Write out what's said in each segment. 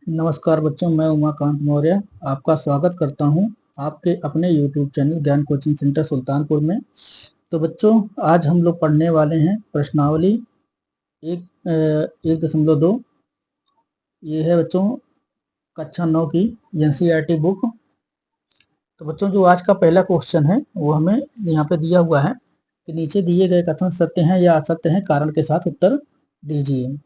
नमस्कार बच्चों, मैं उमाकांत मौर्य आपका स्वागत करता हूं आपके अपने YouTube चैनल ज्ञान कोचिंग सेंटर सुल्तानपुर में। तो बच्चों, आज हम लोग पढ़ने वाले हैं प्रश्नावली 1.2। ये है बच्चों कक्षा 9 की NCERT बुक। तो बच्चों, जो आज का पहला क्वेश्चन है वो हमें यहाँ पे दिया हुआ है कि नीचे दिए गए कथन सत्य हैं या असत्य हैं, कारण के साथ उत्तर दीजिए।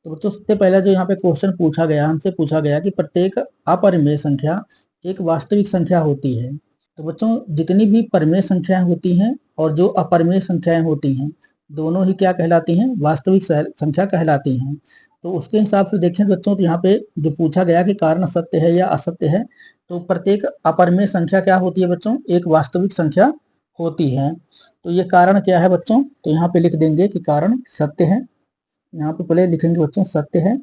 तो बच्चों, सबसे पहला जो यहाँ पे क्वेश्चन पूछा गया, हमसे पूछा गया कि प्रत्येक अपरिमेय संख्या एक वास्तविक संख्या होती है। तो बच्चों, जितनी भी परिमेय संख्याएं होती हैं और जो अपरिमेय संख्याएं होती हैं, दोनों ही क्या कहलाती हैं? वास्तविक संख्या कहलाती हैं। तो उसके हिसाब से देखें बच्चों, तो यहाँ पे जो पूछा गया कि कारण सत्य है या असत्य है, तो प्रत्येक अपरिमेय संख्या क्या होती है बच्चों? एक वास्तविक संख्या होती है। तो ये कारण क्या है बच्चों? तो यहाँ पे लिख देंगे कि कारण सत्य है। यहाँ पे पहले लिखेंगे बच्चों सत्य है,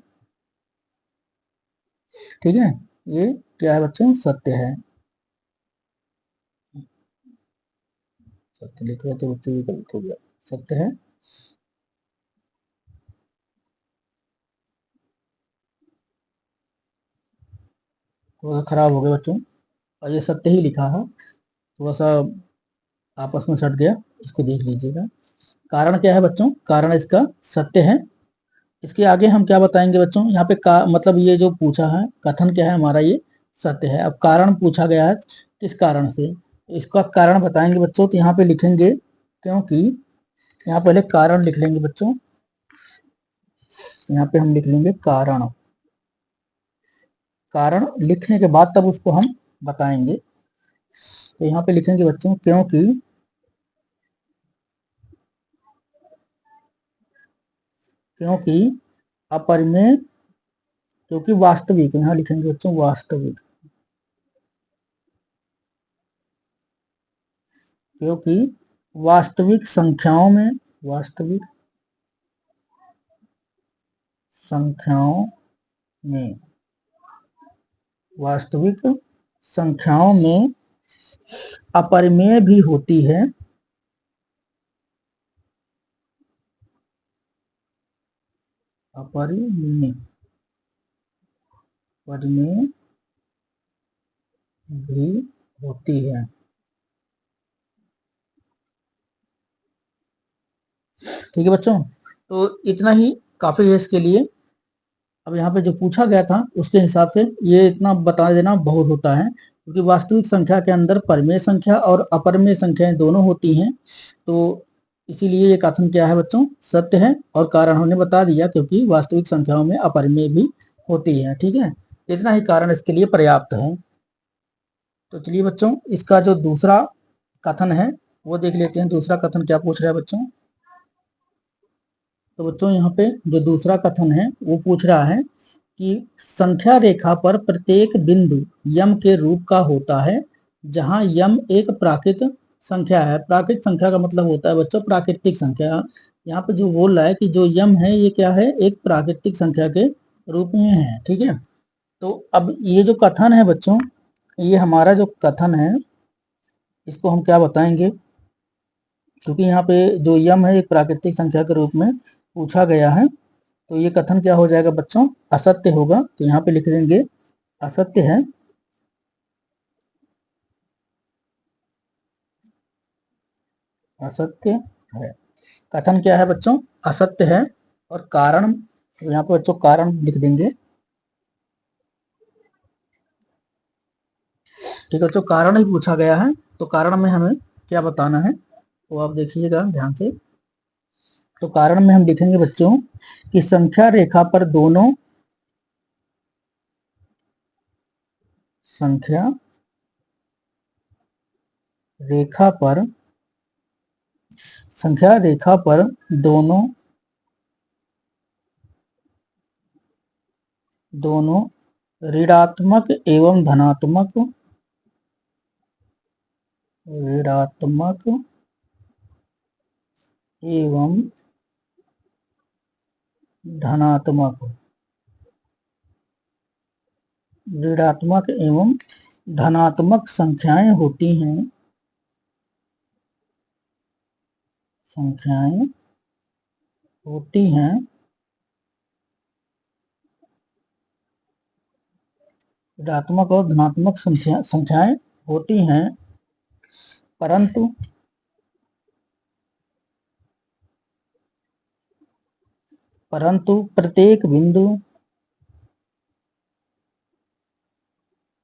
ठीक है। ये क्या है बच्चों? सत्य है। सत्य लिख रहे थे बच्चों, ये गलत हो गया। सत्य है। थोड़ा खराब हो गया बच्चों, और ये सत्य ही लिखा है, थोड़ा सा आपस में सट गया, इसको देख लीजिएगा। कारण क्या है बच्चों? कारण इसका सत्य है। इसके आगे हम क्या बताएंगे बच्चों? यहाँ पे का मतलब ये जो पूछा है कथन क्या है हमारा, ये सत्य है। अब कारण पूछा गया है किस कारण से, तो इसका कारण बताएंगे बच्चों। तो यहाँ पे लिखेंगे, क्योंकि यहाँ पहले कारण लिख लेंगे बच्चों। यहाँ पे हम लिख लेंगे कारण। कारण लिखने के बाद तब उसको हम बताएंगे। तो यहाँ पे लिखेंगे बच्चों क्योंकि अपरिमेय, क्योंकि वास्तविक, यहाँ लिखेंगे बच्चों वास्तविक, क्योंकि वास्तविक संख्याओं में, वास्तविक संख्याओं में, वास्तविक संख्याओं में अपरिमेय भी होती है, अपरिमेय, परिमेय भी होती है। ठीक है बच्चों, तो इतना ही काफी है इसके लिए। अब यहाँ पे जो पूछा गया था उसके हिसाब से ये इतना बता देना बहुत होता है, क्योंकि वास्तविक संख्या के अंदर परिमेय संख्या और अपरिमेय संख्याएं दोनों होती हैं। तो इसीलिए ये कथन क्या है बच्चों? सत्य है। और कारण हमने बता दिया, क्योंकि वास्तविक संख्याओं में अपरिमेय भी होती है। ठीक है, इतना ही कारण इसके लिए पर्याप्त है। तो चलिए बच्चों, इसका जो दूसरा कथन है वो देख लेते हैं। दूसरा कथन क्या पूछ रहा है बच्चों? तो बच्चों, यहाँ पे जो दूसरा कथन है वो पूछ रहा है कि संख्या रेखा पर प्रत्येक बिंदु यम के रूप का होता है, जहां यम एक प्राकृत संख्या है। प्राकृत संख्या का मतलब होता है बच्चों प्राकृतिक संख्या। यहाँ पे जो बोल रहा है कि जो यम है ये क्या है? एक प्राकृतिक संख्या के रूप में है। ठीक है, तो अब ये जो कथन है बच्चों, ये हमारा जो कथन है इसको हम क्या बताएंगे? क्योंकि यहाँ पे जो यम है एक प्राकृतिक संख्या के रूप में पूछा गया है, तो ये कथन क्या हो जाएगा बच्चों? असत्य होगा। तो यहाँ पे लिख देंगे असत्य है। असत्य है। कथन क्या है बच्चों? असत्य है। और कारण, तो यहाँ पे बच्चों कारण लिख देंगे। ठीक है बच्चों, कारण ही पूछा गया है, तो कारण में हमें क्या बताना है वो आप देखिएगा ध्यान से। तो कारण में हम लिखेंगे बच्चों कि संख्या रेखा पर दोनों, संख्या रेखा पर, संख्या रेखा पर दोनों, दोनों ऋणात्मक एवं धनात्मक, ऋणात्मक एवं धनात्मक, ऋणात्मक एवं धनात्मक संख्याएं होती हैं, संख्याएं होती हैं ऋणात्मक और धनात्मक संख्याएं होती हैं, परंतु प्रत्येक बिंदु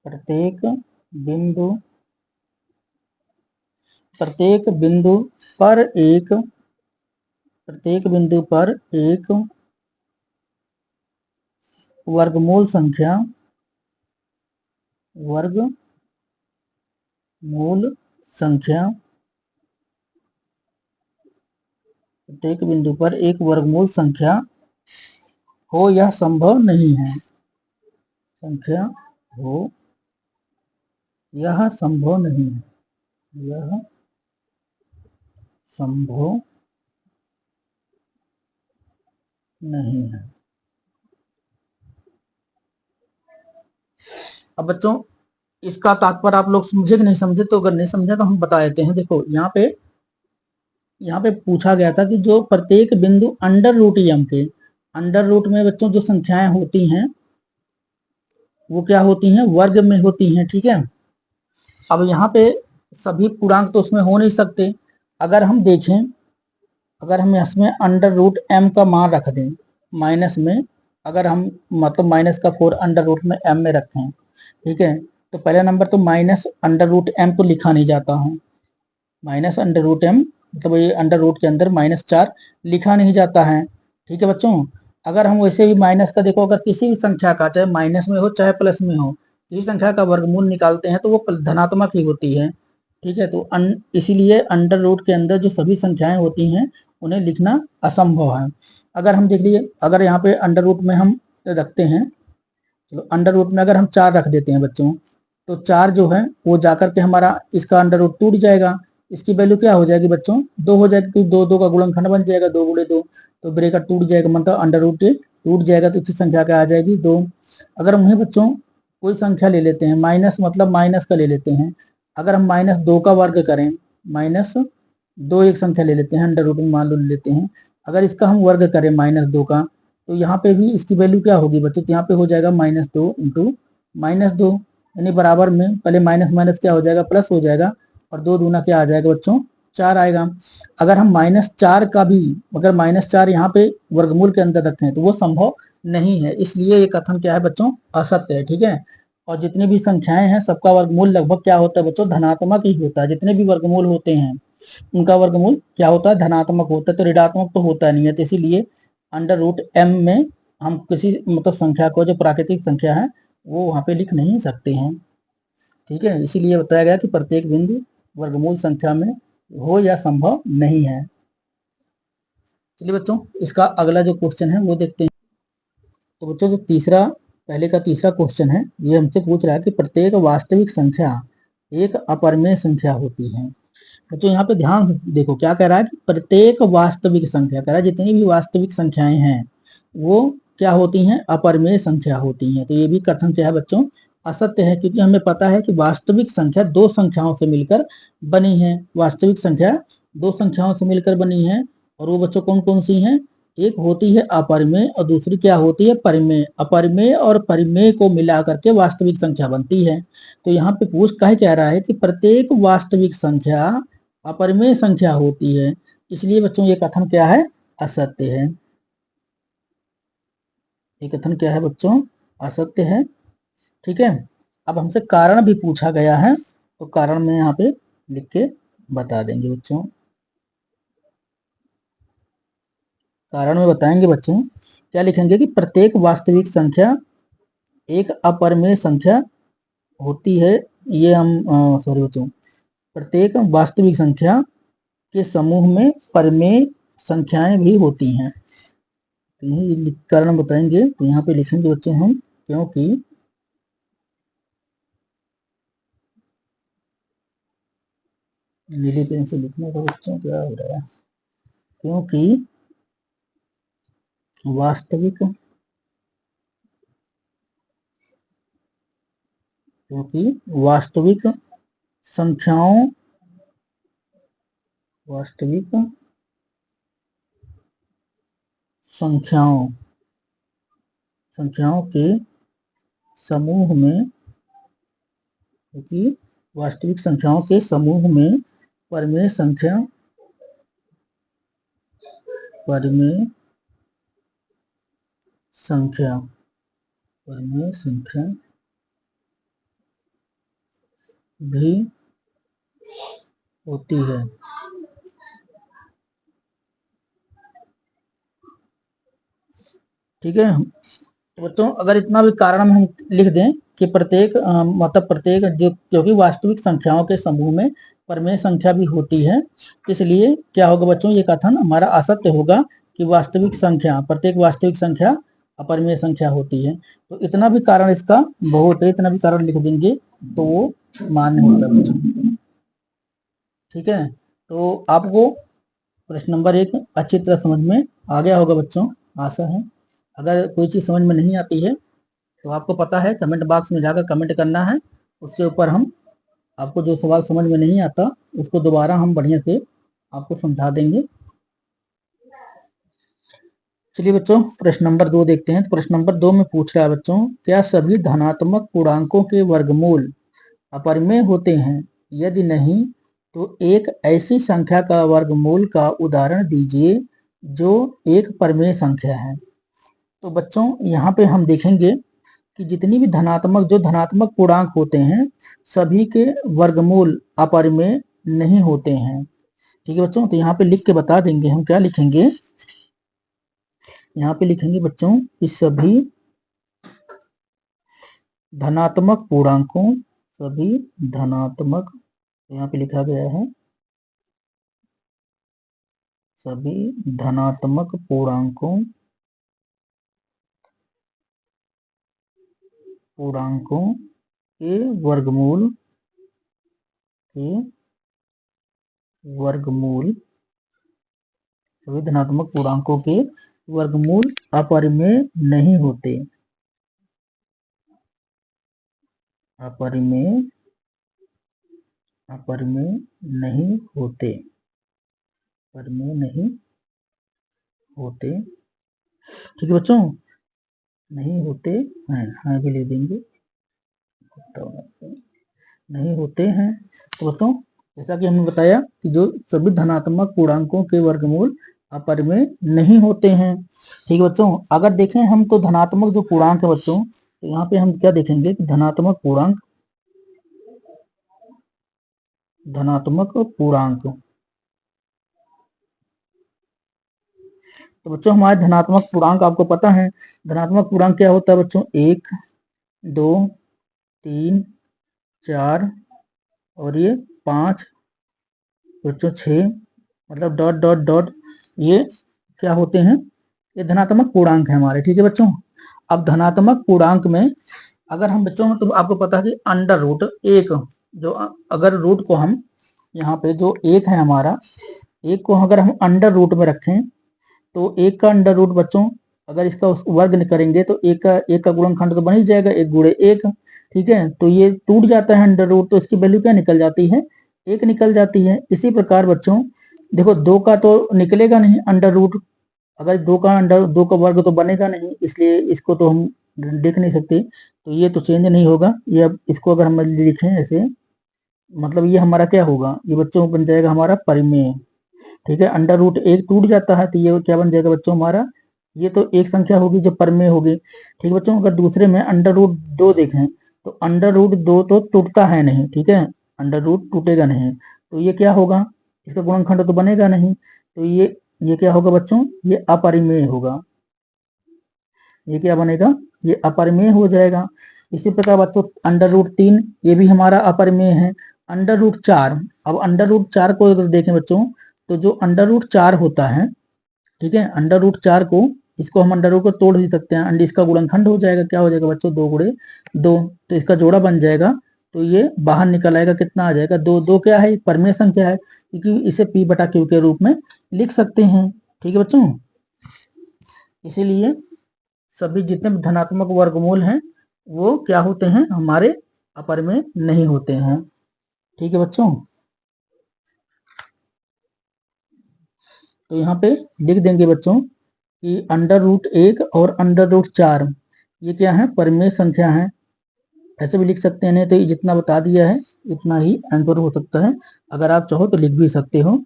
प्रत्येक बिंदु पर एक वर्गमूल संख्या प्रत्येक बिंदु पर एक वर्गमूल संख्या हो यह संभव नहीं है। संख्या हो यह संभव नहीं है। यह संभव नहीं है। अब बच्चों इसका तात्पर्य आप लोग समझे कि नहीं समझे, तो अगर नहीं समझे तो हम बता देते हैं। देखो यहाँ पे पूछा गया था कि जो प्रत्येक बिंदु अंडर रूट एम के, अंडर रूट में बच्चों जो संख्याएं होती हैं वो क्या होती हैं, वर्ग में होती हैं, ठीक है। अब यहाँ पे सभी पूर्णांक तो उसमें हो नहीं सकते। अगर हम देखें, अगर हम इसमें अंडर रूट एम का मान रख दें माइनस में, अगर हम मतलब माइनस का 4 अंडर रूट में एम में रखें, ठीक है, तो पहला नंबर तो माइनस अंडर रूट एम तो लिखा नहीं जाता है। माइनस अंडर रूट एम मतलब ये अंडर रूट के अंदर -4 लिखा नहीं जाता है, ठीक है बच्चों। अगर हम वैसे भी माइनस का देखो, अगर किसी भी संख्या का चाहे माइनस में हो चाहे प्लस में हो, किसी संख्या का वर्गमूल निकालते हैं तो वो धनात्मक ही होती है, ठीक है। तो इसीलिए अंडर रूट के अंदर जो सभी संख्याएं होती हैं उन्हें लिखना असंभव है। अगर हम देख लीजिए, अगर यहाँ पे अंडर रूट में हम रखते हैं, चलो अंडर रूट में अगर हम 4 रख देते हैं बच्चों, तो 4 जो है वो जाकर के हमारा इसका अंडर रूट टूट जाएगा। इसकी वैल्यू क्या हो जाएगी बच्चों, 2 हो जाएगी, क्योंकि 2 2 का गुणनखंड बन जाएगा, 2 गुणे 2, तो ब्रेकेट टूट जाएगा, मतलब अंडर रूट टूट जाएगा, तो इसकी संख्या क्या आ जाएगी 2। अगर हम बच्चों कोई संख्या ले लेते हैं, माइनस मतलब माइनस का ले लेते हैं, अगर हम -2 का वर्ग करें, -2 एक संख्या ले लेते हैं, अंडर रूट में मान लो ले लेते हैं, अगर इसका हम वर्ग करें -2 का, तो यहाँ पे भी इसकी वैल्यू क्या होगी बच्चों, तो यहाँ पे हो जाएगा -2 इंटू -2, यानी बराबर में पहले माइनस माइनस क्या हो जाएगा, प्लस हो जाएगा, और 2 दूना क्या आ जाएगा बच्चों, 4 आएगा। अगर हम -4 का भी, अगर -4 यहाँ पे वर्गमूल के अंदर रखें तो वो संभव नहीं है, इसलिए ये कथन क्या है बच्चों, असत्य है, ठीक है। और जितनी भी संख्याएं हैं सबका वर्गमूल लगभग क्या होता है बच्चों, धनात्मक ही होता है। जितने भी वर्गमूल होते हैं उनका वर्गमूल क्या होता है, धनात्मक होता है, तो ऋणात्मक तो होता नहीं है। तो इसीलिए अंडर रूट एम में हम किसी मतलब संख्या को, जो प्राकृतिक संख्या है, वो वहां पे लिख नहीं सकते हैं, ठीक है। इसीलिए बताया गया कि प्रत्येक बिंदु वर्गमूल संख्या में हो या संभव नहीं है। चलिए बच्चों इसका अगला जो क्वेश्चन है वो देखते हैं। तो बच्चों जो पहले का तीसरा क्वेश्चन है, ये हमसे पूछ रहा है कि प्रत्येक वास्तविक संख्या एक अपरिमेय संख्या होती है। बच्चों यहाँ पे ध्यान से देखो क्या कह रहा है कि प्रत्येक वास्तविक संख्या, कह रहा है जितनी भी वास्तविक संख्याएं हैं वो क्या होती हैं, अपरिमेय संख्या होती हैं। तो ये भी कथन क्या है बच्चों, असत्य है, क्योंकि हमें पता है कि वास्तविक संख्या दो संख्याओं से मिलकर बनी है। वास्तविक संख्या दो संख्याओं से मिलकर बनी है, और वो बच्चों कौन कौन सी हैं, एक होती है अपरिमेय और दूसरी क्या होती है, परिमेय। अपरिमेय और परिमेय को मिला करके वास्तविक संख्या बनती है। तो यहाँ पे पूछ काहे कह रहा है कि प्रत्येक वास्तविक संख्या अपरिमेय संख्या होती है, इसलिए बच्चों ये कथन क्या है, असत्य है। ये कथन क्या है बच्चों, असत्य है, ठीक है। अब हमसे कारण भी पूछा गया है, तो कारण में यहाँ पे लिख के बता देंगे बच्चों। कारण में बताएंगे बच्चों, क्या लिखेंगे कि प्रत्येक वास्तविक संख्या एक अपरिमेय संख्या होती है। ये हम सॉरी बच्चों, प्रत्येक वास्तविक संख्या के समूह में परिमेय संख्याएं भी होती हैं। तो यही कारण बताएंगे, तो यहाँ पे लिखेंगे बच्चों हम, क्योंकि नीले पेन से लिखने का बच्चों क्या हो रहा है, क्योंकि वास्तविक क्योंकि वास्तविक संख्याओं वास्तविक संख्याओं संख्याओं के समूह में क्योंकि वास्तविक संख्याओं के समूह में परिमेय संख्या परिमेय संख्या भी होती है। ठीक है, तो बच्चों अगर इतना भी कारण हम लिख दें कि प्रत्येक मतलब प्रत्येक जो, क्योंकि वास्तविक संख्याओं के समूह में परिमेय संख्या भी होती है, इसलिए क्या होगा बच्चों, ये कथन हमारा असत्य होगा कि वास्तविक संख्या, प्रत्येक वास्तविक संख्या अपरिमेय संख्या होती है। तो इतना भी कारण इसका बहुत है, इतना भी कारण लिख देंगे तो वो मान्य होता है बच्चों। ठीक है, तो आपको प्रश्न नंबर 1 अच्छी तरह समझ में आ गया होगा बच्चों, आशा है। अगर कोई चीज समझ में नहीं आती है तो आपको पता है कमेंट बॉक्स में जाकर कमेंट करना है, उसके ऊपर हम आपको जो सवाल समझ में नहीं आता उसको दोबारा हम बढ़िया से आपको समझा देंगे। चलिए बच्चों प्रश्न नंबर 2 देखते हैं। तो प्रश्न नंबर 2 में पूछ रहा है बच्चों, क्या सभी धनात्मक पूर्णांकों के वर्गमूल अपरिमेय होते हैं? यदि नहीं तो एक ऐसी संख्या का वर्गमूल का उदाहरण दीजिए जो एक परिमेय संख्या है। तो बच्चों यहाँ पे हम देखेंगे कि जितनी भी जो धनात्मक पूर्णांक होते हैं सभी के वर्गमूल अपरिमेय नहीं होते हैं। ठीक है बच्चों, तो यहाँ पे लिख के बता देंगे हम, क्या लिखेंगे, यहाँ पे लिखेंगे बच्चों कि सभी धनात्मक पूर्णांकों, सभी धनात्मक, यहाँ पे लिखा गया है सभी धनात्मक पूर्णांकों के वर्गमूल सभी धनात्मक पूर्णांकों के वर्गमूल अपरिमेय नहीं होते, अपरिमेय नहीं होते, परिमेय नहीं होते। ठीक है बच्चों, नहीं होते हैं, हाँ भी ले देंगे, नहीं होते हैं। तो बच्चों जैसा कि हमने बताया कि जो सभी धनात्मक पूर्णांकों के वर्गमूल अपरिमेय नहीं होते हैं। ठीक है बच्चों, अगर देखें हम तो धनात्मक जो पूर्णांक है बच्चों, तो यहाँ पे हम क्या देखेंगे कि धनात्मक पूर्णांक, तो बच्चों हमारे धनात्मक पूर्णांक आपको पता है, धनात्मक पूर्णांक क्या होता है बच्चों, 1 2 3 4 और ये 5 बच्चों 6, मतलब डॉट डॉट डॉट, ये क्या होते हैं, ये धनात्मक पूर्णांक है हमारे। ठीक है बच्चों, अब धनात्मक पूर्णांक में अगर हम बच्चों, तो आपको पता है कि अंडर रूट 1, जो अगर रूट को हम यहाँ पे जो 1 है हमारा, 1 को अगर हम अंडर रूट में रखें तो 1 का अंडर रूट बच्चों अगर इसका वर्ग करेंगे तो 1 का गुणनखंड तो बन ही जाएगा, 1 गुणे 1। ठीक है, तो ये टूट जाता है अंडर रूट, तो इसकी वैल्यू क्या निकल जाती है, 1 निकल जाती है। इसी प्रकार बच्चों देखो 2 का तो निकलेगा नहीं अंडर रूट, अगर 2 का वर्ग तो बनेगा नहीं, इसलिए इसको तो हम देख नहीं सकते, तो ये तो चेंज नहीं होगा। ये अब इसको अगर हम लिखें ऐसे, मतलब ये हमारा क्या होगा, ये बच्चों बन जाएगा हमारा परिमेय। ठीक है, अंडर रूट 1 टूट जाता है तो ये क्या बन जाएगा बच्चों हमारा, ये तो एक संख्या होगी जो परिमेय होगी। ठीक है बच्चों, अगर दूसरे में अंडर रूट 2 देखें तो अंडर रूट 2 तो टूटता है नहीं, ठीक है, अंडर रूट टूटेगा नहीं, तो ये क्या होगा, इसका गुणनखंड तो बनेगा नहीं, तो ये क्या होगा बच्चों, ये अपरिमेय होगा, ये क्या बनेगा, ये अपरिमेय हो जाएगा। इसी प्रकार बच्चों अंडर रूट 3 ये भी हमारा अपरिमेय है। अंडर रूट 4, अब अंडर रूट 4 को अगर देखें बच्चों, तो जो अंडर रूट 4 होता है, ठीक है, अंडर रूट 4 को, इसको हम अंडर रूट को तोड़ भी सकते हैं, अंड इसका गुणनखंड हो जाएगा, क्या हो जाएगा बच्चों, 2 गुणे 2, तो इसका जोड़ा बन जाएगा, तो ये बाहर निकल आएगा, कितना आ जाएगा, 2। 2 क्या है, परिमेय संख्या है, क्योंकि इसे p बटा q के रूप में लिख सकते हैं। ठीक है बच्चों, इसीलिए सभी जितने भी धनात्मक वर्गमूल हैं वो क्या होते हैं, हमारे अपरिमेय नहीं होते हैं। ठीक है बच्चों, तो यहाँ पे लिख देंगे बच्चों कि अंडर रूट 1 और अंडर रूट 4 ये क्या है, परिमेय संख्या है। ऐसे भी लिख सकते हैं, नहीं तो ये जितना बता दिया है इतना ही आंसर हो सकता है। अगर आप चाहो तो लिख भी सकते हो।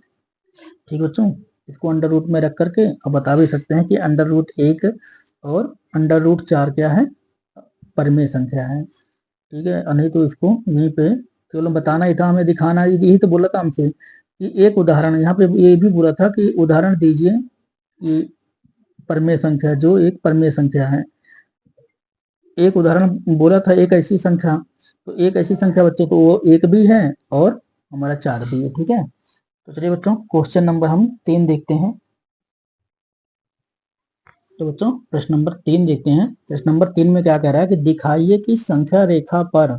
ठीक है बच्चों, इसको अंडर रूट में रख करके अब बता भी सकते हैं कि अंडर रूट 1 और अंडर रूट 4 क्या है, परिमेय संख्या है। ठीक है, और नहीं तो इसको यहीं पे केवल बताना ही था, हमें दिखाना यही तो बोला था हमसे कि एक उदाहरण, यहाँ पे ये भी बोला था कि उदाहरण दीजिए कि परिमेय संख्या, जो एक परिमेय संख्या है। एक उदाहरण बोला था, एक ऐसी संख्या, तो एक ऐसी संख्या बच्चों तो वो एक भी है और हमारा 4 भी है। ठीक है, तो चलिए बच्चों क्वेश्चन नंबर हम 3 देखते हैं। तो बच्चों प्रश्न नंबर 3 देखते हैं। प्रश्न नंबर 3 में क्या कह रहा है कि दिखाइए कि संख्या रेखा पर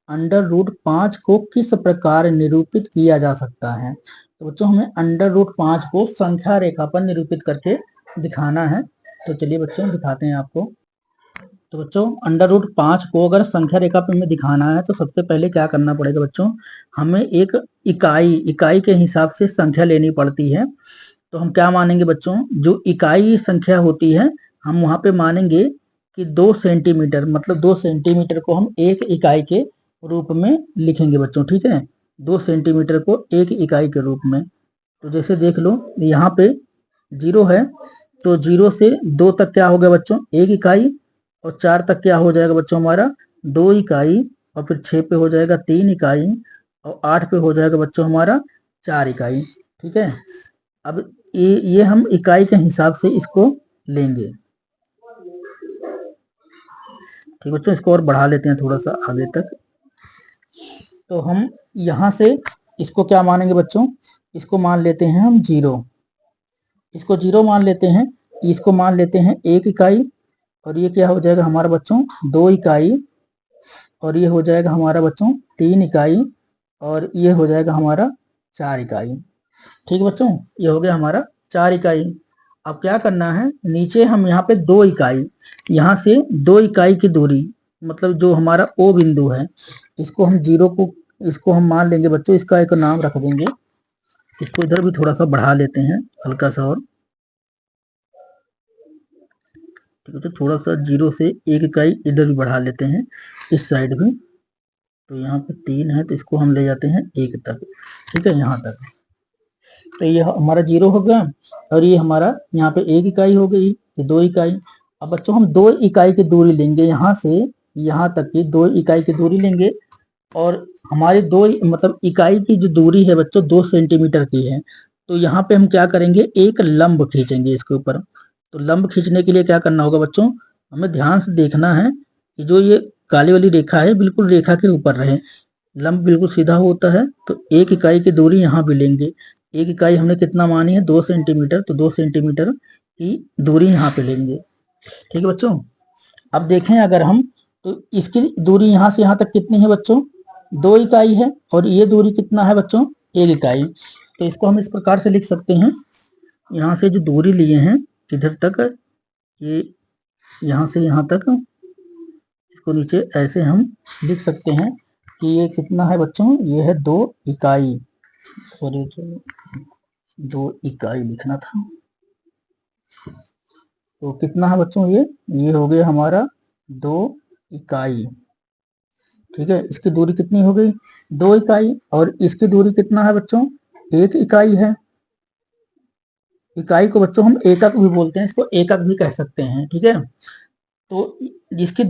अंडर रूट 5 को किस प्रकार निरूपित किया जा सकता है। तो बच्चों हमें अंडर रूट 5 को संख्या रेखा पर निरूपित करके दिखाना है। तो चलिए बच्चों दिखाते हैं आपको। तो बच्चों अंडर रूट 5 को अगर संख्या रेखा पे हमें दिखाना है तो सबसे पहले क्या करना पड़ेगा बच्चों, हमें एक इकाई के हिसाब से संख्या लेनी पड़ती है। तो हम क्या मानेंगे बच्चों, जो इकाई संख्या होती है हम वहां पे मानेंगे कि 2 सेंटीमीटर, मतलब 2 सेंटीमीटर को हम एक इकाई के रूप में लिखेंगे बच्चों। ठीक है, 2 सेंटीमीटर को एक इकाई के रूप में। तो जैसे देख लो यहाँ पे 0 है, तो 0 से 2 तक क्या हो गया बच्चों, एक इकाई, और 4 तक क्या हो जाएगा बच्चों हमारा 2 इकाई, और फिर 6 पे हो जाएगा 3 इकाई, और 8 पे हो जाएगा बच्चों हमारा 4 इकाई। ठीक है, अब ये हम इकाई के हिसाब से इसको लेंगे। ठीक बच्चों, इसको और बढ़ा लेते हैं थोड़ा सा आगे तक। तो हम यहाँ से इसको क्या मानेंगे बच्चों, इसको मान लेते हैं हम 0, इसको 0 मान लेते हैं, इसको मान लेते हैं 1 इकाई, और ये क्या हो जाएगा हमारा बच्चों 2 इकाई, और ये हो जाएगा हमारा बच्चों 3 इकाई, और ये हो जाएगा हमारा 4 इकाई। ठीक बच्चों, ये हो गया हमारा 4 इकाई। अब क्या करना है, नीचे हम यहाँ पे 2 इकाई, यहाँ से 2 इकाई की दूरी, मतलब जो हमारा ओ बिंदु है, इसको हम 0 को, इसको हम मान लेंगे बच्चों, इसका एक नाम रख देंगे। इसको इधर भी थोड़ा सा बढ़ा लेते हैं हल्का सा, और ठीक है, तो थोड़ा सा 0 से 1 इकाई इधर भी बढ़ा लेते हैं, इस साइड भी। तो यहाँ पे 3 है तो इसको हम ले जाते हैं 1 तक। ठीक है, यहाँ तक। तो ये हमारा 0 हो गया, और ये हमारा यहाँ पे 1 इकाई हो गई, ये 2 इकाई। अब बच्चों हम 2 इकाई की दूरी लेंगे, यहाँ से यहाँ तक की 2 इकाई की दूरी लेंगे, और हमारी 2 मतलब इकाई की जो दूरी है बच्चों 2 सेंटीमीटर की है। तो यहाँ पे हम क्या करेंगे, एक लंब खींचेंगे इसके ऊपर। तो लंब खींचने के लिए क्या करना होगा बच्चों, हमें ध्यान से देखना है कि जो ये काली वाली रेखा है बिल्कुल रेखा के ऊपर रहे, लंब बिल्कुल सीधा होता है। तो 1 इकाई की दूरी यहाँ भी लेंगे। 1 इकाई हमने कितना मानी है 2 सेंटीमीटर, तो 2 सेंटीमीटर की दूरी यहाँ पे लेंगे। ठीक है बच्चों, अब देखें अगर हम, तो इसकी दूरी यहाँ से यहाँ तक कितनी है बच्चों, 2 इकाई है, और ये दूरी कितना है बच्चों 1 इकाई। तो इसको हम इस प्रकार से लिख सकते हैं, यहाँ से जो दूरी लिए हैं किधर तक, ये यहाँ से यहाँ तक, इसको नीचे ऐसे हम लिख सकते हैं कि ये कितना है बच्चों, ये है 2 इकाई, सॉरी 2 इकाई लिखना था। तो कितना है बच्चों, ये हो गया हमारा 2 इकाई। ठीक है, इसकी दूरी कितनी हो गई 2 इकाई, और इसकी दूरी कितना है बच्चों 1 इकाई है। इकाई को बच्चों हम एकक भी बोलते हैं, इसको एकक भी कह सकते हैं। ठीक है, तो जिसकी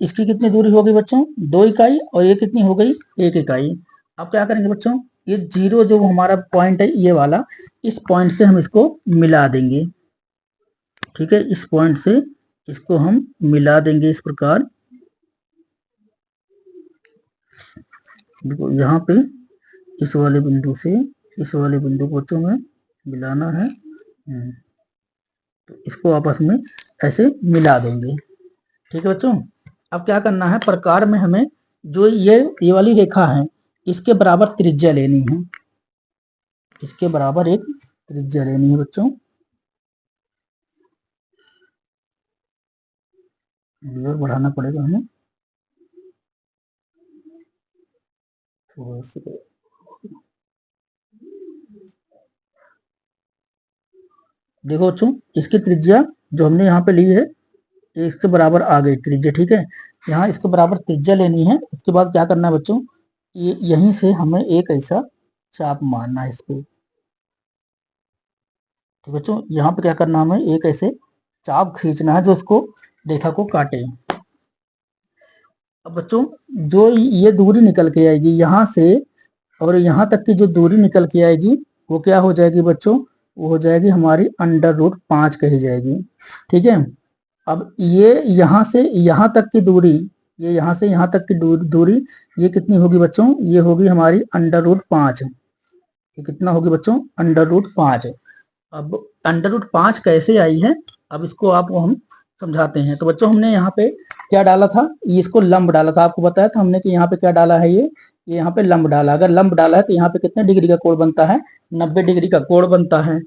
इसकी कितनी दूरी हो गई बच्चों 2 इकाई, और ये कितनी हो गई 1 इकाई। अब क्या करेंगे बच्चों, ये 0 जो हमारा पॉइंट है ये वाला, इस पॉइंट से हम इसको मिला देंगे। ठीक है, इस पॉइंट से इसको हम मिला देंगे इस प्रकार। देखो यहाँ पे इस वाले बिंदु से इस वाले बिंदु को बच्चों में मिलाना है। तो इसको आपस में ऐसे मिला देंगे। ठीक है बच्चों, अब क्या करना है, प्रकार में हमें जो ये वाली रेखा है इसके बराबर त्रिज्या लेनी है, इसके बराबर एक त्रिज्या लेनी है बच्चों। और बढ़ाना पड़ेगा हमें थोड़ा सा। देखो बच्चों, इसकी त्रिज्या जो हमने यहाँ पे ली है ये इसके बराबर आ गई त्रिज्या, ठीक है। यहाँ इसके बराबर त्रिज्या लेनी है। उसके बाद क्या करना है बच्चों, ये यहीं से हमें एक ऐसा चाप मारना है इस पे। तो बच्चों यहाँ पे क्या करना है, हमें एक ऐसे चाप खींचना है जो इसको रेखा को काटे। अब बच्चों जो ये दूरी निकल के आएगी यहाँ से और यहाँ तक की जो दूरी निकल के आएगी वो क्या हो जाएगी बच्चों, वो हो जाएगी हमारी √5 कही जाएगी, ठीक है। अब ये यहाँ से यहाँ तक की दूरी, ये यहाँ से यहाँ तक की दूरी ये कितनी होगी बच्चों, ये होगी हमारी √5। ये कितना होगी बच्चों, √5। अब √5 कैसे आई है, अब इसको आपको हम समझाते हैं। तो बच्चों हमने यहाँ पे क्या डाला था, ये इसको लंब डाला था, आपको बताया था हमने कि यहाँ पे क्या डाला है, ये यहाँ पे लंब डाला। अगर लंब डाला है तो यहाँ पे कितने डिग्री का कोण बनता है, 90 डिग्री का कोण बनता है,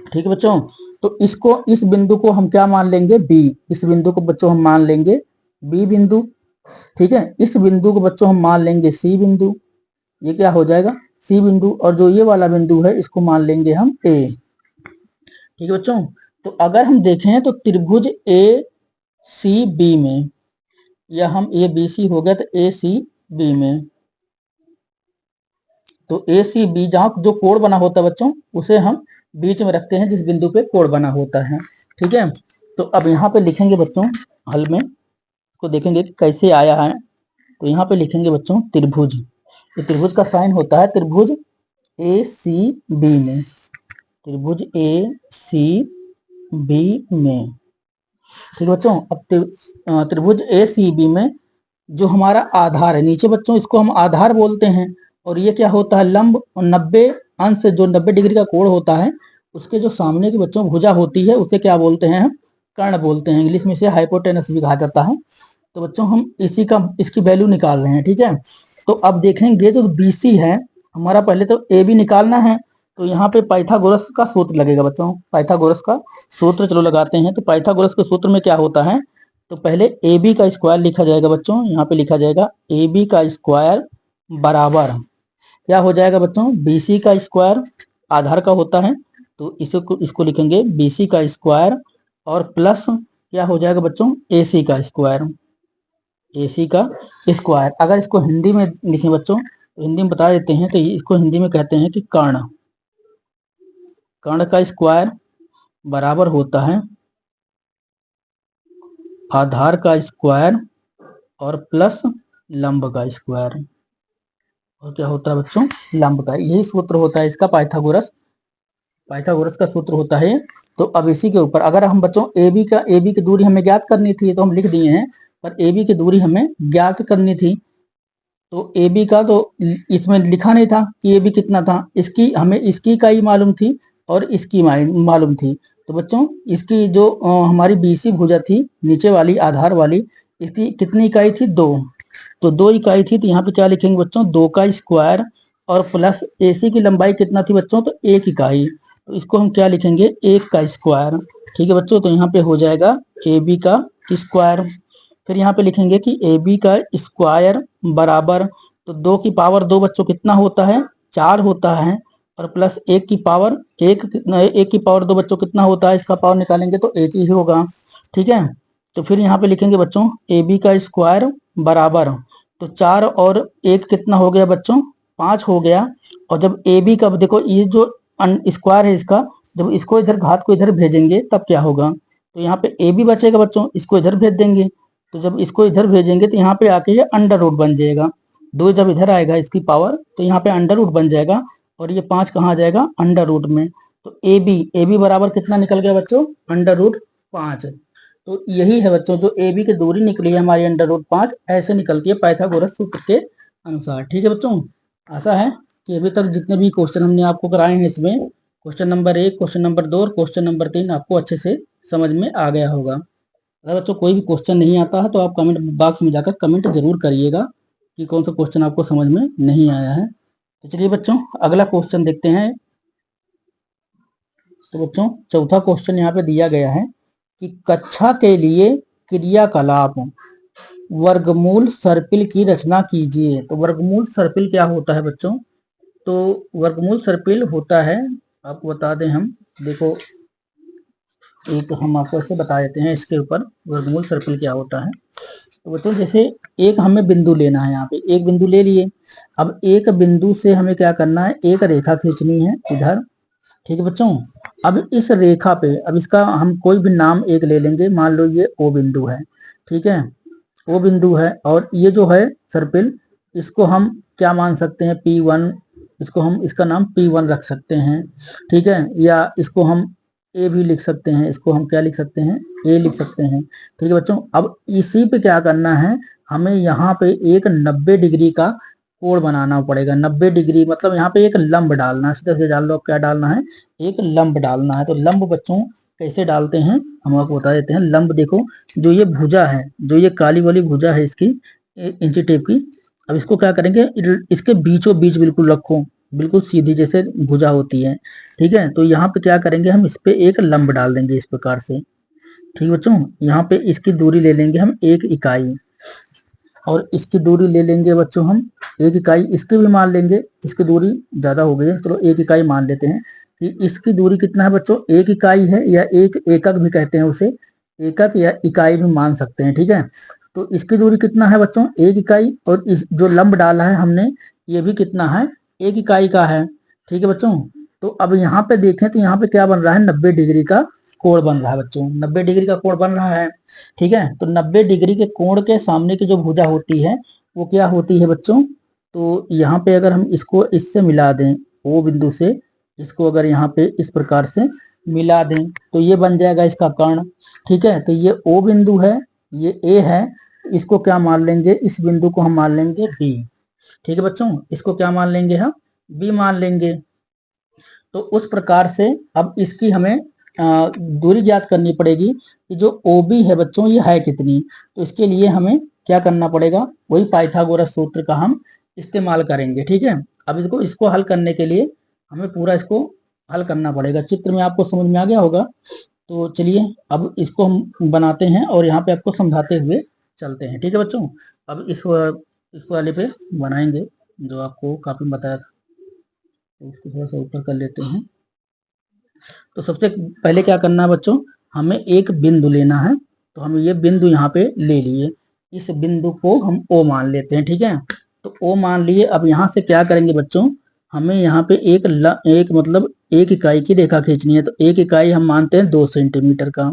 ठीक है बच्चों। तो इसको, इस बिंदु को हम क्या मान लेंगे, बी। इस बिंदु को बच्चों हम मान लेंगे बी बिंदु, ठीक है। इस बिंदु को बच्चों हम मान लेंगे सी बिंदु, ये क्या हो जाएगा सी बिंदु। और जो ये वाला बिंदु है इसको मान लेंगे हम ए, ठीक है बच्चों। तो अगर हम देखें तो त्रिभुज ए सी बी में, या हम ए बी सी हो गया तो ए सी बी में, तो ए सी बी जहाँ जो कोण बना होता है बच्चों उसे हम बीच में रखते हैं जिस बिंदु पे कोण बना होता है, ठीक है। तो अब यहाँ पे लिखेंगे बच्चों हल में, इसको देखेंगे कि कैसे आया है। तो यहाँ पे लिखेंगे बच्चों त्रिभुज, तो त्रिभुज का साइन होता है त्रिभुज ए सी बी में, त्रिभुज ए सी बी में, ठीक है बच्चों। अब त्रिभुज ए सी बी में जो हमारा आधार है नीचे बच्चों, इसको हम आधार बोलते हैं। और ये क्या होता है, लंब। और 90 अंश जो 90 डिग्री का कोण होता है उसके जो सामने की बच्चों भुजा होती है उसे क्या बोलते हैं, हम कर्ण बोलते हैं। इंग्लिश में इसे हाइपोटेनस भी कहा जाता है। तो बच्चों हम इसी का, इसकी वैल्यू निकाल रहे हैं, ठीक है। तो अब देखेंगे जो BC है हमारा, पहले तो AB निकालना है। तो यहाँ पे पाइथागोरस का सूत्र लगेगा बच्चों, पाइथागोरस का सूत्र चलो लगाते हैं। तो पाइथागोरस के सूत्र में क्या होता है, तो पहले AB का स्क्वायर लिखा जाएगा बच्चों, यहाँ पे लिखा जाएगा AB का स्क्वायर बराबर क्या हो जाएगा बच्चों, BC का स्क्वायर आधार का होता है, तो इसको लिखेंगे BC का स्क्वायर और प्लस क्या हो जाएगा बच्चों, AC का स्क्वायर, AC का स्क्वायर। अगर इसको हिंदी में लिखें बच्चों तो हिंदी में बता देते हैं, तो इसको हिंदी में कहते हैं कि कर्ण, कर्ण का स्क्वायर बराबर होता है आधार का स्क्वायर और प्लस लंब का स्क्वायर। और क्या होता है बच्चों, लंब का। यही सूत्र होता है इसका, पाइथागोरस, पाइथागोरस का सूत्र होता है। तो अब इसी के ऊपर अगर हम बच्चों AB की दूरी हमें ज्ञात करनी थी तो हम लिख दिए हैं, पर AB की दूरी हमें ज्ञात करनी थी तो AB का तो इसमें लिखा नहीं था कि AB कितना था, इसकी हमें इसकी इकाई मालूम थी और इसकी मालूम थी। तो बच्चों इसकी जो हमारी BC भुजा थी नीचे वाली आधार वाली, इसकी कितनी इकाई थी, 2। तो 2 इकाई थी, तो यहाँ पे क्या लिखेंगे बच्चों, 2 का स्क्वायर और प्लस AC की लंबाई कितना थी बच्चों, तो 1 इकाई, तो इसको हम क्या लिखेंगे, 1 का स्क्वायर, ठीक है बच्चों। तो यहाँ पे हो जाएगा AB का स्क्वायर। फिर यहाँ पे लिखेंगे कि AB का स्क्वायर बराबर, तो 2 की पावर 2 बच्चों कितना होता है, 4 होता है, और प्लस 1 की पावर 1 की पावर 2 बच्चों कितना होता है, इसका पावर निकालेंगे तो 1 ही होगा, ठीक है। तो फिर यहाँ पे लिखेंगे बच्चों AB का स्क्वायर बराबर, तो 4 और 1 कितना हो गया बच्चों, 5 हो गया। और जब AB का देखो ये जो स्क्वायर है इसका, जब इसको इधर घात को इधर भेजेंगे तब क्या होगा, तो यहाँ पे AB बचेगा बच्चों, इसको इधर भेज देंगे। तो जब इसको इधर भेजेंगे तो यहाँ पे आके ये अंडर रूट बन जाएगा, 2 जब इधर आएगा इसकी पावर तो यहाँ पे अंडर रूट बन जाएगा, और ये 5 कहाँ जाएगा, अंडर रूट में। तो AB बराबर कितना निकल गया बच्चों, √5। तो यही है बच्चों जो AB की दूरी निकली है हमारी √5, ऐसे निकलती है पाइथागोरस सूत्र के अनुसार, ठीक है बच्चों। आशा है कि अभी तक जितने भी क्वेश्चन हमने आपको कराए हैं इसमें क्वेश्चन नंबर 1, क्वेश्चन नंबर 2 और क्वेश्चन नंबर 3 आपको अच्छे से समझ में आ गया होगा। अगर बच्चों कोई भी क्वेश्चन नहीं आता है तो आप कमेंट बॉक्स में जाकर कमेंट जरूर करिएगा कि कौन सा क्वेश्चन आपको समझ में नहीं आया है। तो चलिए बच्चों अगला क्वेश्चन देखते हैं। तो बच्चों चौथा क्वेश्चन यहाँ पे दिया गया है कि कक्षा के लिए क्रियाकलाप वर्गमूल सर्पिल की रचना कीजिए। तो वर्गमूल सर्पिल क्या होता है बच्चों, तो वर्गमूल सर्पिल होता है, आपको बता दें हम, देखो एक हम आपको ऐसे बता देते हैं इसके ऊपर वर्गमूल सर्कल क्या होता है। तो बच्चों जैसे एक हमें बिंदु लेना है, यहाँ पे एक बिंदु ले लिए। अब एक बिंदु से हमें क्या करना है, एक रेखा खींचनी है इधर। ठीक है बच्चों, अब इस रेखा पे, अब इसका हम कोई भी नाम एक ले लेंगे, मान लो ये ओ बिंदु है। ठीक है, ओ बिंदु है और ये जो है सर्पिल, इसको हम क्या मान सकते हैं, P1। इसको हम, इसका नाम P1 रख सकते हैं। ठीक है, या इसको हम ए भी लिख सकते हैं, इसको हम क्या लिख सकते हैं, ए लिख सकते हैं। ठीक है बच्चों, अब इसी पे क्या करना है, हमें यहाँ पे एक 90 डिग्री का कोण बनाना पड़ेगा। 90 डिग्री मतलब यहाँ पे एक लंब डालना है, सीधे सीधे डाल लो। क्या डालना है, एक लंब डालना है। तो लंब बच्चों कैसे डालते हैं हम आपको बता देते हैं। लंब देखो, जो ये भुजा है, जो ये काली वाली भुजा है इसकी, इंची टेप की, अब इसको क्या करेंगे, इसके बीचों बीच बिल्कुल रखो, बिल्कुल सीधी जैसे भुजा होती है। ठीक है, तो यहाँ पे क्या करेंगे, हम इस पे एक लंब डाल देंगे इस प्रकार से। ठीक है बच्चों, यहाँ पे इसकी दूरी ले लेंगे हम 1 इकाई, और इसकी दूरी ले लेंगे बच्चों हम 1 इकाई। इसकी भी मान लेंगे, इसकी दूरी ज्यादा हो गई है, चलो 1 इकाई मान लेते हैं कि इसकी दूरी कितना है बच्चों, 1 इकाई है, या एक एकक भी कहते हैं उसे, एकक या इकाई भी मान सकते हैं। ठीक है, तो इसकी दूरी कितना है बच्चों, 1 इकाई, और इस जो लंब डाला है हमने, ये भी कितना है, 1 इकाई का है। ठीक है बच्चों, तो अब यहाँ पे देखें तो यहाँ पे क्या बन रहा है, 90 डिग्री का कोण बन रहा है बच्चों, 90 डिग्री का कोण बन रहा है। ठीक है, तो 90 डिग्री के कोण के सामने की जो भुजा होती है वो क्या होती है बच्चों, तो यहाँ पे अगर हम इसको इससे मिला दें, ओ बिंदु से इसको अगर यहाँ पे इस प्रकार से मिला दें, तो ये बन जाएगा इसका कर्ण। ठीक है, तो ये ओ बिंदु है, ये ए है, तो इसको क्या मान लेंगे, इस बिंदु को हम मान लेंगे बी। ठीक है बच्चों, इसको क्या मान लेंगे, हम बी मान लेंगे। तो उस प्रकार से अब इसकी हमें दूरी ज्ञात करनी पड़ेगी कि जो OB है बच्चों, ये है कितनी। तो इसके लिए हमें क्या करना पड़ेगा, वही पाइथागोरस सूत्र का हम इस्तेमाल करेंगे। ठीक है, अब इसको हल करने के लिए हमें पूरा इसको हल करना पड़ेगा। चित्र में आपको समझ में आ गया होगा, तो चलिए अब इसको हम बनाते हैं और यहाँ पे आपको समझाते हुए चलते हैं। ठीक है बच्चों, अब इस वाले पे बनाएंगे जो आपको काफी बताया था, तो इसको थोड़ा सा ऊपर कर लेते हैं। तो सबसे पहले क्या करना है बच्चों, हमें एक बिंदु लेना है। तो हम ये बिंदु यहाँ पे ले लिए, इस बिंदु को हम O मान लेते हैं। ठीक है, तो O मान लिए। अब यहाँ से क्या करेंगे बच्चों, हमें यहाँ पे एक मतलब 1 इकाई की रेखा खींचनी है। तो 1 इकाई हम मानते हैं 2 सेंटीमीटर का।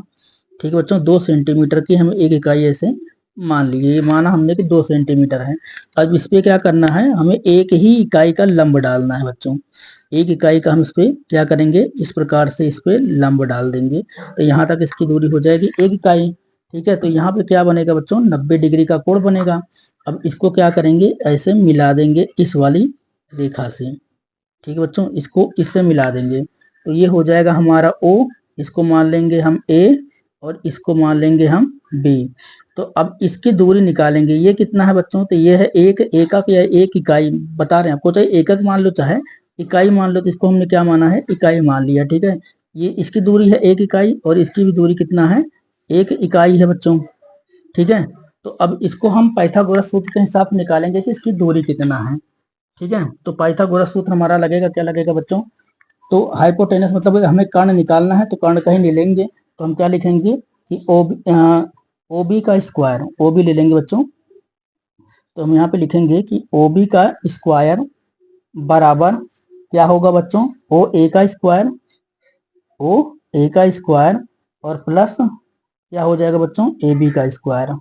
ठीक है बच्चों, 2 सेंटीमीटर की हमें 1 इकाई ऐसे मान लीजिए, ये माना हमने कि 2 सेंटीमीटर है। अब इस पे क्या करना है, हमें 1 ही इकाई का लंब डालना है बच्चों। 1 इकाई का हम इस पे क्या करेंगे, इस प्रकार से इस पे लंब डाल देंगे, तो यहाँ तक इसकी दूरी हो जाएगी 1 इकाई। ठीक है, तो यहाँ पे क्या बनेगा बच्चों, 90 डिग्री का कोण बनेगा। अब इसको क्या करेंगे, ऐसे मिला देंगे इस वाली रेखा से। ठीक है बच्चों, इसको इससे मिला देंगे, तो ये हो जाएगा हमारा O। इसको मान लेंगे हम A और इसको मान लेंगे हम B। तो अब इसकी दूरी निकालेंगे, ये कितना है बच्चों, तो ये है एक एकक या 1 इकाई, बता रहे हैं आपको, चाहे एकक मान लो चाहे इकाई मान लो, तो इसको हमने क्या माना है, इकाई मान लिया। ठीक है, ये इसकी दूरी है 1 इकाई और इसकी भी दूरी कितना है, 1 इकाई है बच्चों। ठीक है, तो अब इसको हम पाइथागोरस सूत्र के हिसाब से निकालेंगे कि इसकी दूरी कितना है। ठीक है, तो पाइथागोरस सूत्र हमारा लगेगा, क्या लगेगा बच्चों, तो हाइपोटेनस मतलब हमें कर्ण निकालना है, तो कर्ण कहीं नहीं लेंगे, तो हम क्या लिखेंगे कि OB का स्क्वायर, OB ले लेंगे बच्चों। तो हम यहाँ पे लिखेंगे कि OB का स्क्वायर बराबर क्या होगा बच्चों, OA का स्क्वायर, OA का स्क्वायर और प्लस क्या हो जाएगा बच्चों, AB का स्क्वायर।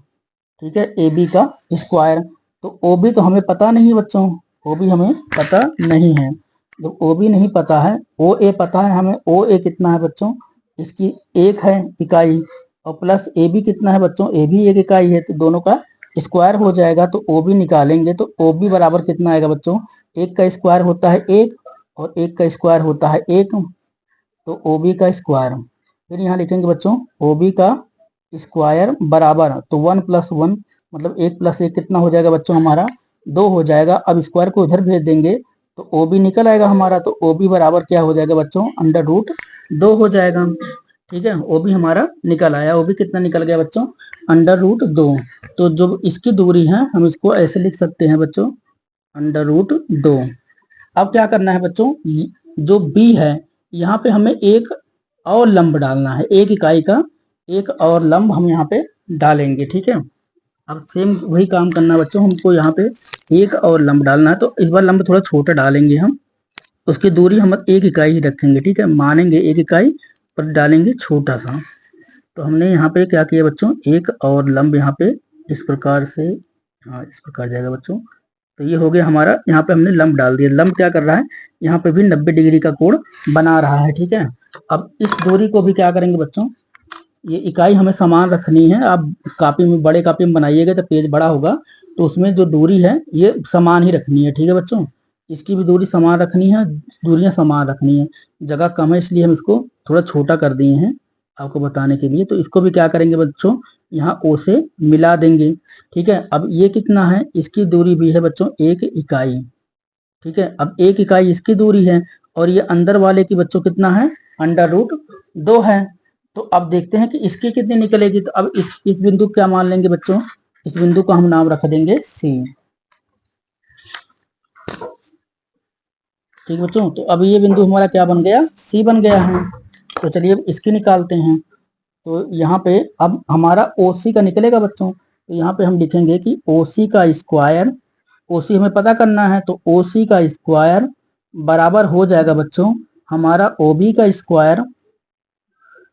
ठीक है, AB का स्क्वायर। तो OB तो हमें पता नहीं है बच्चों, OB हमें पता नहीं है, तो OB नहीं पता है, OA पता है हमें। OA कितना है बच्चों, इसकी 1 है इकाई, और प्लस AB कितना है बच्चों, AB 1 इकाई है, तो दोनों का स्क्वायर हो जाएगा। तो OB निकालेंगे, तो OB बराबर कितना आएगा बच्चों, 1 का स्क्वायर होता है 1 और 1 का स्क्वायर होता है 1, तो OB का स्क्वायर। फिर यहाँ लिखेंगे बच्चों OB का स्क्वायर बराबर, तो 1 + 1 मतलब 1 + 1 कितना हो जाएगा बच्चों, हमारा 2 हो जाएगा। अब स्क्वायर को इधर भेज देंगे तो OB निकल आएगा हमारा, तो OB बराबर क्या हो जाएगा बच्चों, √2 हो जाएगा। ठीक है, OB हमारा निकल आया। OB कितना निकल गया बच्चों, √2। तो जो इसकी दूरी है हम इसको ऐसे लिख सकते हैं बच्चों, √2। अब क्या करना है बच्चों, जो B है यहाँ पे हमें एक और लंब डालना है, एक इकाई का एक और लंब हम यहाँ पे डालेंगे। ठीक है, अब सेम वही काम करना है बच्चों, हमको यहाँ पे एक और लंब डालना है। तो इस बार लंब थोड़ा छोटा डालेंगे हम, उसकी दूरी हम एक इकाई ही रखेंगे। ठीक है, मानेंगे एक इकाई पर डालेंगे छोटा सा। तो हमने यहाँ पे क्या किया बच्चों, एक और लंब यहाँ पे इस प्रकार से, हाँ इस प्रकार जाएगा बच्चों। तो ये हो गया हमारा, यहाँ पे हमने लंब डाल दिया। लंब क्या कर रहा है, यहाँ पे भी 90 डिग्री का कोण बना रहा है। ठीक है, अब इस दूरी को भी क्या करेंगे बच्चों, ये इकाई हमें समान रखनी है। आप कॉपी में, बड़े कॉपी में बनाइएगा तो पेज बड़ा होगा, तो उसमें जो दूरी है ये समान ही रखनी है। ठीक है बच्चों, इसकी भी दूरी समान रखनी है, दूरियां समान रखनी है। जगह कम है इसलिए हम इसको थोड़ा छोटा कर दिए हैं आपको बताने के लिए। तो इसको भी क्या करेंगे बच्चों, यहाँ ओ से मिला देंगे। ठीक है, अब ये कितना है, इसकी दूरी भी है बच्चों एक इकाई। ठीक है, अब एक इकाई इसकी दूरी है, और ये अंदर वाले की बच्चों कितना है, √2 है। तो अब देखते हैं कि इसकी कितनी निकलेगी। तो अब इस बिंदु क्या मान लेंगे बच्चों, इस बिंदु का हम नाम रख देंगे सी। ठीक बच्चों, तो अब ये बिंदु हमारा क्या बन गया, सी बन गया है। तो चलिए अब इसकी निकालते हैं। तो यहाँ पे अब हमारा OC का निकलेगा बच्चों। तो यहाँ पे हम लिखेंगे कि OC का स्क्वायर, OC हमें पता करना है, तो OC का स्क्वायर बराबर हो जाएगा बच्चों हमारा OB का स्क्वायर,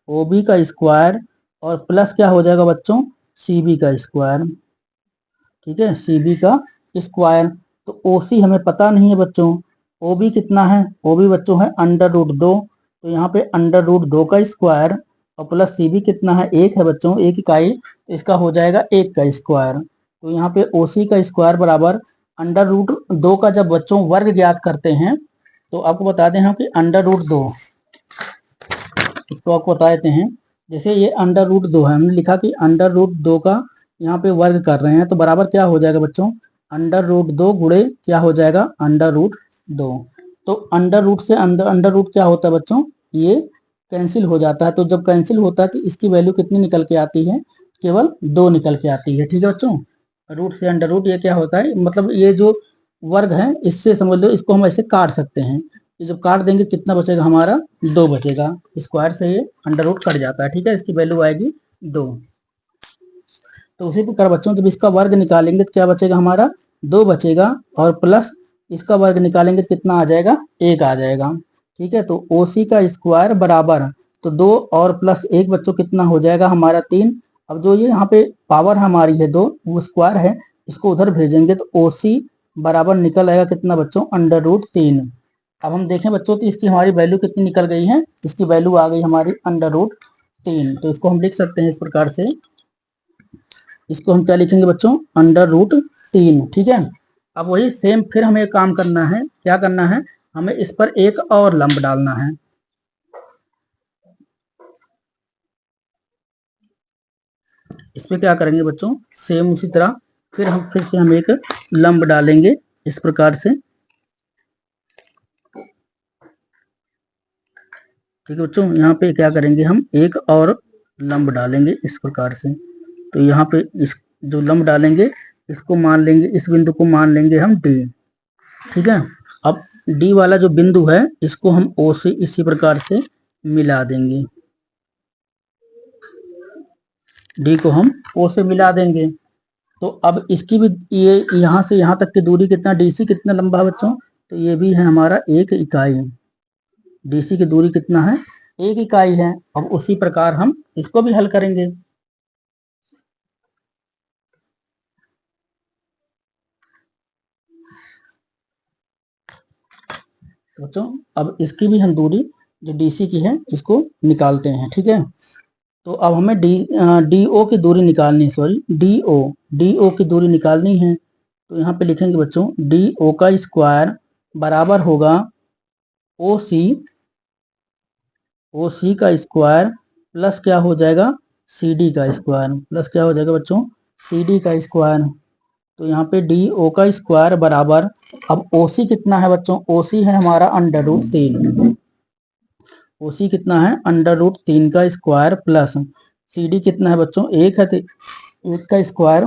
OB का स्क्वायर और प्लस क्या हो जाएगा बच्चों, CB का स्क्वायर। ठीक है, CB का स्क्वायर। तो OC हमें पता नहीं है बच्चों, OB कितना है, OB बच्चों है √2। तो यहाँ पे √2 का स्क्वायर और प्लस CB कितना है, एक है बच्चों, एक इकाई, तो इसका हो जाएगा एक का स्क्वायर। तो यहाँ पे OC का स्क्वायर बराबर √2 का जब बच्चों वर्ग ज्ञात करते हैं, तो आपको बता दें हम कि √2, इसको आपको बता देते हैं। जैसे ये √2 है, हमने लिखा कि √2 का यहाँ पे वर्ग कर रहे हैं, तो बराबर क्या हो जाएगा बच्चों, √2 गुणे क्या हो जाएगा, √2। तो अंडर से अंडर क्या होता है बच्चों, ये कैंसिल हो जाता है। तो जब कैंसिल होता है तो इसकी वैल्यू कितनी निकल के आती है, केवल 2 निकल के आती है। ठीक है बच्चों, रूट से अंडर ये क्या होता है, मतलब ये जो वर्ग है इससे समझ लो, इसको हम ऐसे काट सकते हैं। ये जब काट देंगे कितना बचेगा हमारा, 2 बचेगा। स्क्वायर से ये अंडर कट जाता है। ठीक है, इसकी वैल्यू आएगी 2। तो उसी प्रकार बच्चों जब इसका वर्ग निकालेंगे तो क्या बचेगा हमारा, 2 बचेगा, और प्लस इसका वर्ग निकालेंगे तो कितना आ जाएगा, 1 आ जाएगा। ठीक है, तो OC का स्क्वायर बराबर, तो 2 और प्लस 1 बच्चों कितना हो जाएगा हमारा 3। अब जो ये यहाँ पे पावर हमारी है 2, वो स्क्वायर है, इसको उधर भेजेंगे तो OC बराबर निकल आएगा कितना बच्चों, √3। अब हम देखें बच्चों तो इसकी हमारी वैल्यू कितनी निकल गई है, इसकी वैल्यू आ गई हमारी √3। तो इसको हम लिख सकते हैं इस प्रकार से, इसको हम क्या लिखेंगे बच्चों, √3। ठीक है, अब वही सेम फिर हमें काम करना है, क्या करना है, हमें इस पर एक और लंब डालना है। इस पे क्या करेंगे बच्चों, सेम उसी तरह फिर से हम एक लंब डालेंगे इस प्रकार से। ठीक है बच्चों, यहाँ पे क्या करेंगे, हम एक और लंब डालेंगे इस प्रकार से। तो यहाँ पे इस जो लंब डालेंगे इसको मान लेंगे, इस बिंदु को मान लेंगे हम D। ठीक है, अब D वाला जो बिंदु है इसको हम O से इसी प्रकार से मिला देंगे, D को हम O से मिला देंगे। तो अब इसकी भी ये यहाँ से यहाँ तक की दूरी कितना, DC कितना लंबा है बच्चों, तो ये भी है हमारा एक इकाई। DC की दूरी कितना है, एक इकाई है। अब उसी प्रकार हम इसको भी हल करेंगे। बच्चों अब इसकी भी हम दूरी जो DC की है इसको निकालते हैं। ठीक है, तो अब हमें DO की दूरी निकालनी है, सॉरी DO की दूरी निकालनी है। तो यहाँ पे लिखेंगे बच्चों DO का स्क्वायर बराबर होगा OC का स्क्वायर प्लस क्या हो जाएगा, CD का स्क्वायर, प्लस क्या हो जाएगा बच्चों, CD का स्क्वायर। तो यहाँ पे DO का स्क्वायर बराबर, अब OC कितना है बच्चों, OC है हमारा √3। OC कितना है, √3 का स्क्वायर प्लस CD कितना है बच्चों, 1 है, तो 1 का स्क्वायर।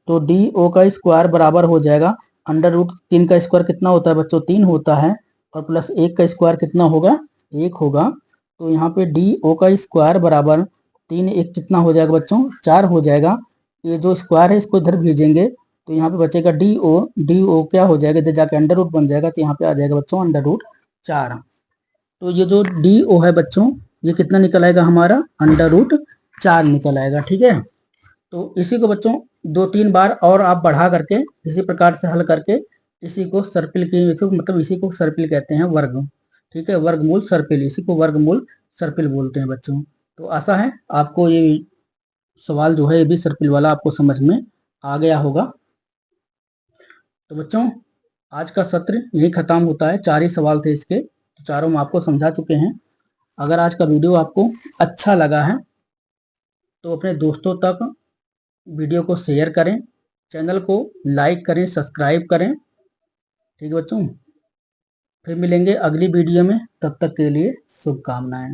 तो DO का स्क्वायर बराबर हो जाएगा, √3 का स्क्वायर कितना होता है बच्चों, 3 होता है, और प्लस 1 का स्क्वायर कितना होगा, 1 होगा। तो यहाँ पे डी ओ का स्क्वायर बराबर 3 एक कितना हो जाएगा बच्चों 4 हो जाएगा। ये जो स्क्वायर है इसको इधर भेजेंगे तो यहाँ पे बचेगा डी ओ क्या हो जाएगा, इधर जाके अंडर रूट बन जाएगा तो यहाँ पे आ जाएगा बच्चों अंडर रूट 4। तो ये जो डी ओ है बच्चों ये कितना निकल आएगा हमारा अंडर रूट 4 निकल आएगा। ठीक है, तो इसी को बच्चों 2-3 बार और आप बढ़ा करके इसी प्रकार से हल करके इसी को सर्पिल की मतलब इसी को सर्पिल कहते हैं वर्ग। ठीक है, वर्गमूल सर्पिल, इसी को वर्गमूल सर्पिल बोलते हैं बच्चों। तो आशा है आपको ये सवाल जो है ये भी सर्पिल वाला आपको समझ में आ गया होगा। तो बच्चों आज का सत्र यही खत्म होता है, 4 ही सवाल थे इसके, तो चारों हम आपको समझा चुके हैं। अगर आज का वीडियो आपको अच्छा लगा है तो अपने दोस्तों तक वीडियो को शेयर करें, चैनल को लाइक करें, सब्सक्राइब करें। ठीक है बच्चों, फिर मिलेंगे अगली वीडियो में, तब तक के लिए शुभकामनाएं।